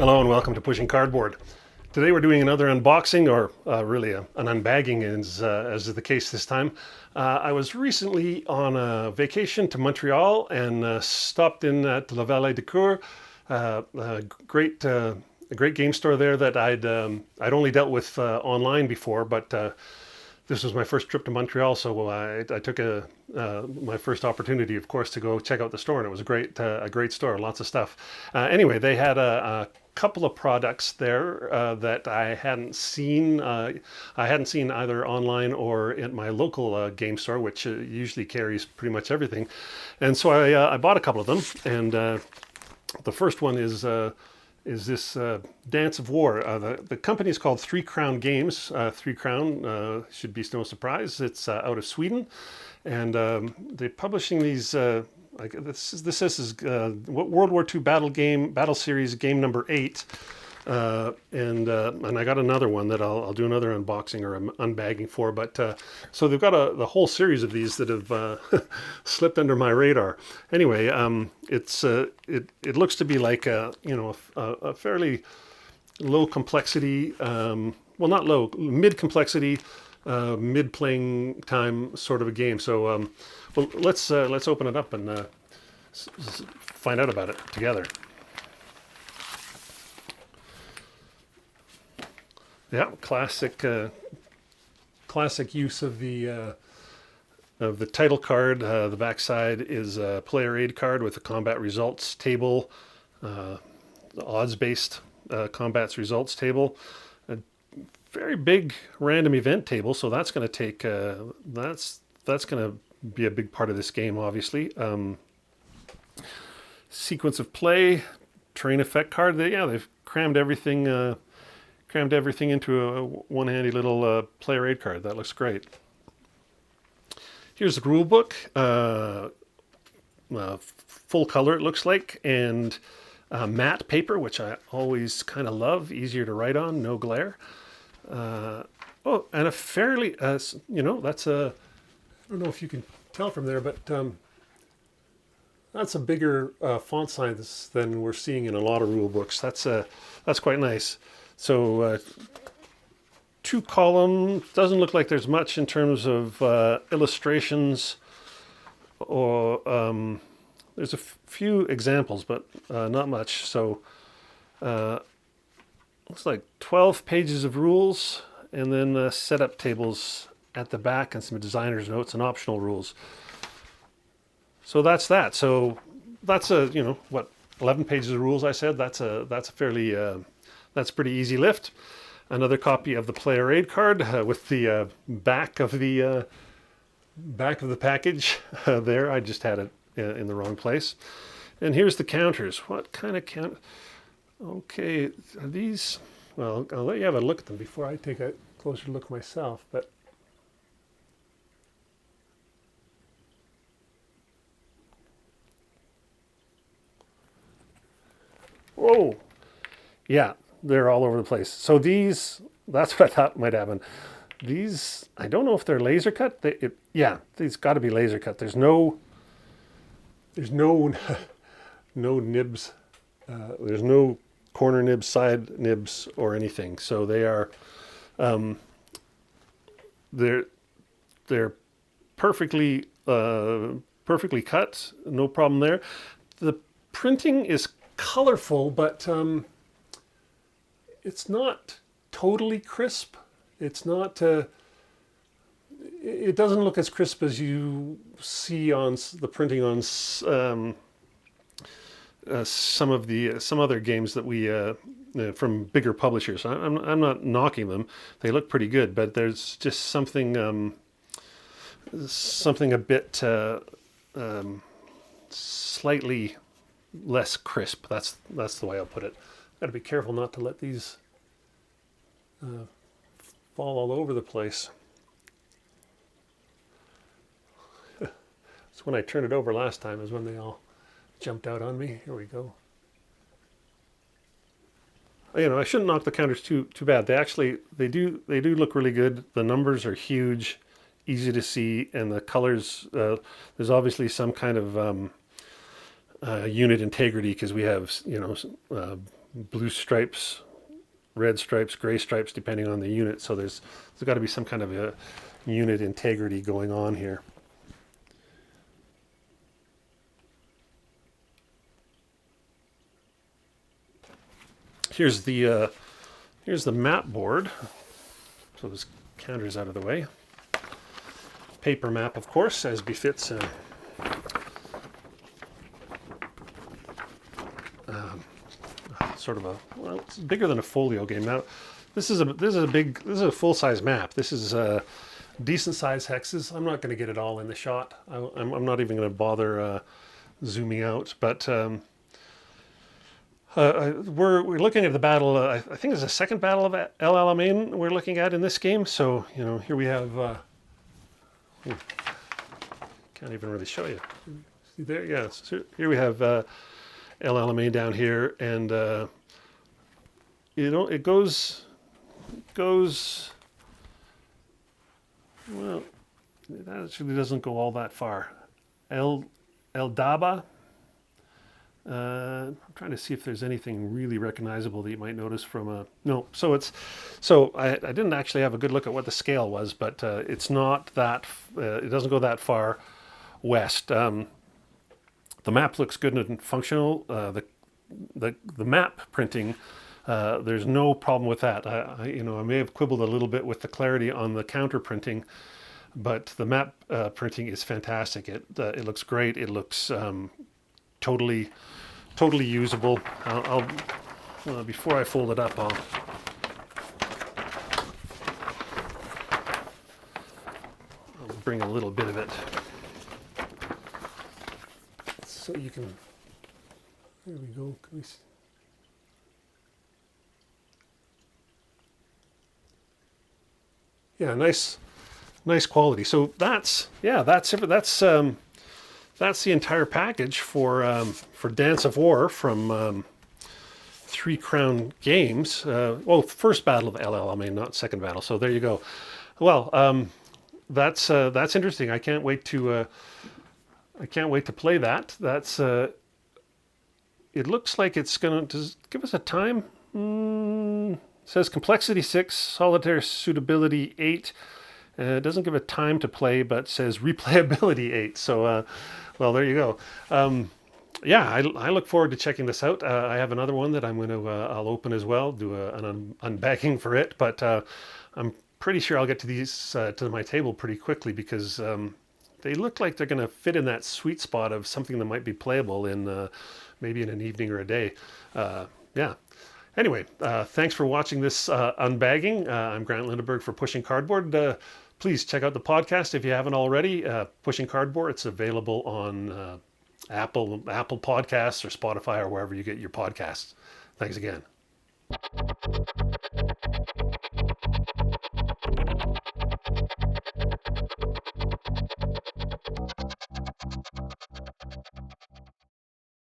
Hello and welcome to Pushing Cardboard. Today we're doing another unboxing, or really an unbagging, as is the case this time. I was recently on a vacation to Montreal and stopped in at La Vallée de Cour, a great game store there that I'd only dealt with online before, but this was my first trip to Montreal, so I took my first opportunity, of course, to go check out the store, and it was a great store, lots of stuff. Anyway, they had a couple of products there that I hadn't seen. I hadn't seen either online or at my local game store, which usually carries pretty much everything. And so I bought a couple of them, and the first one is this Dance of War. The company is called Three Crown Games. Three Crown should be no surprise. It's out of Sweden, and they're publishing these. This is World War II battle series game number 8, and I got another one that I'll do another unboxing or unbagging for. But so they've got the whole series of these that have slipped under my radar. Anyway, it looks to be like a fairly low complexity, well, not low, mid complexity, mid playing time sort of a game. So well, let's open it up and find out about it together. Yeah, classic use of the title card. The backside is a player aid card with a combat results table, the odds-based combat results table, a very big random event table. So that's going to take that's going to be a big part of this game, obviously. Sequence of play, terrain effect card. They've crammed everything into a one-handy little player aid card. That looks great. Here's the rule book, full color it looks like, and matte paper, which I always kind of love. Easier to write on, no glare. And a fairly, that's a, I don't know if you can tell from there, but that's a bigger font size than we're seeing in a lot of rule books. That's quite nice. So 2-column, doesn't look like there's much in terms of illustrations, or there's a few examples, but not much. So looks like 12 pages of rules, and then setup tables at the back, and some designer's notes and optional rules. So that's that. So that's 11 pages of rules. I said that's a fairly that's a pretty easy lift. Another copy of the player aid card with the back of the package there. I just had it in the wrong place. And here's the counters. What kind of count? Okay, are these? Well, I'll let you have a look at them before I take a closer look myself. But whoa, yeah, they're all over the place. So these, that's what I thought might happen. These, I don't know if they're laser cut. These got to be laser cut. There's no no nibs. There's no corner nibs, side nibs, or anything. So they are, they're perfectly cut. No problem there. The printing is colorful, but it's not totally crisp. It's not. It doesn't look as crisp as you see on the printing on some other games that we from bigger publishers. I'm not knocking them; they look pretty good, but there's just something a bit slightly less crisp. That's the way I'll put it. Got to be careful not to let these fall all over the place. So when I turned it over last time is when they all jumped out on me. Here we go. I shouldn't knock the counters too bad. They do look really good. The numbers are huge, easy to see, and the colors. There's obviously some kind of unit integrity because we have blue stripes, red stripes, gray stripes, depending on the unit. So there's got to be some kind of a unit integrity going on here. Here's the map board. So this counter's out of the way. Paper map, of course, as befits sort of a, well, it's bigger than a folio game. Now, this is a full-size map. This is decent size hexes. I'm not going to get it all in the shot. I'm not even going to bother zooming out. But we're looking at the battle. I think it's the second battle of El Alamein we're looking at in this game. So here we have. Can't even really show you. See there, yeah. So here we have El Alamein down here, and it goes. Well, that actually doesn't go all that far. El Daba. I'm trying to see if there's anything really recognizable that you might notice from a no. So I didn't actually have a good look at what the scale was, but it's not that. It doesn't go that far west. The map looks good and functional. The map printing, there's no problem with that. I may have quibbled a little bit with the clarity on the counter printing, but the map printing is fantastic. It looks great. It looks totally usable. I'll before I fold it up, I'll bring a little bit of it so you can. There we go. Can we see? Yeah, nice quality. So that's the entire package for Dance of War from Three Crown Games. Well, first battle of El Alamein, not second battle. So there you go. Well, that's interesting. I can't wait to play that. That's it looks like it's gonna give us a time. It says complexity 6, solitaire suitability 8. It doesn't give a time to play, but says replayability 8. So, well, there you go. Yeah, I look forward to checking this out. I have another one that I'm going to I'll open as well, do an unbagging for it. But I'm pretty sure I'll get to these to my table pretty quickly because they look like they're going to fit in that sweet spot of something that might be playable in maybe in an evening or a day. Yeah. Anyway, thanks for watching this unbagging. I'm Grant Lindenberg for Pushing Cardboard. Please check out the podcast if you haven't already. Pushing Cardboard. It's available on Apple Podcasts or Spotify or wherever you get your podcasts. Thanks again.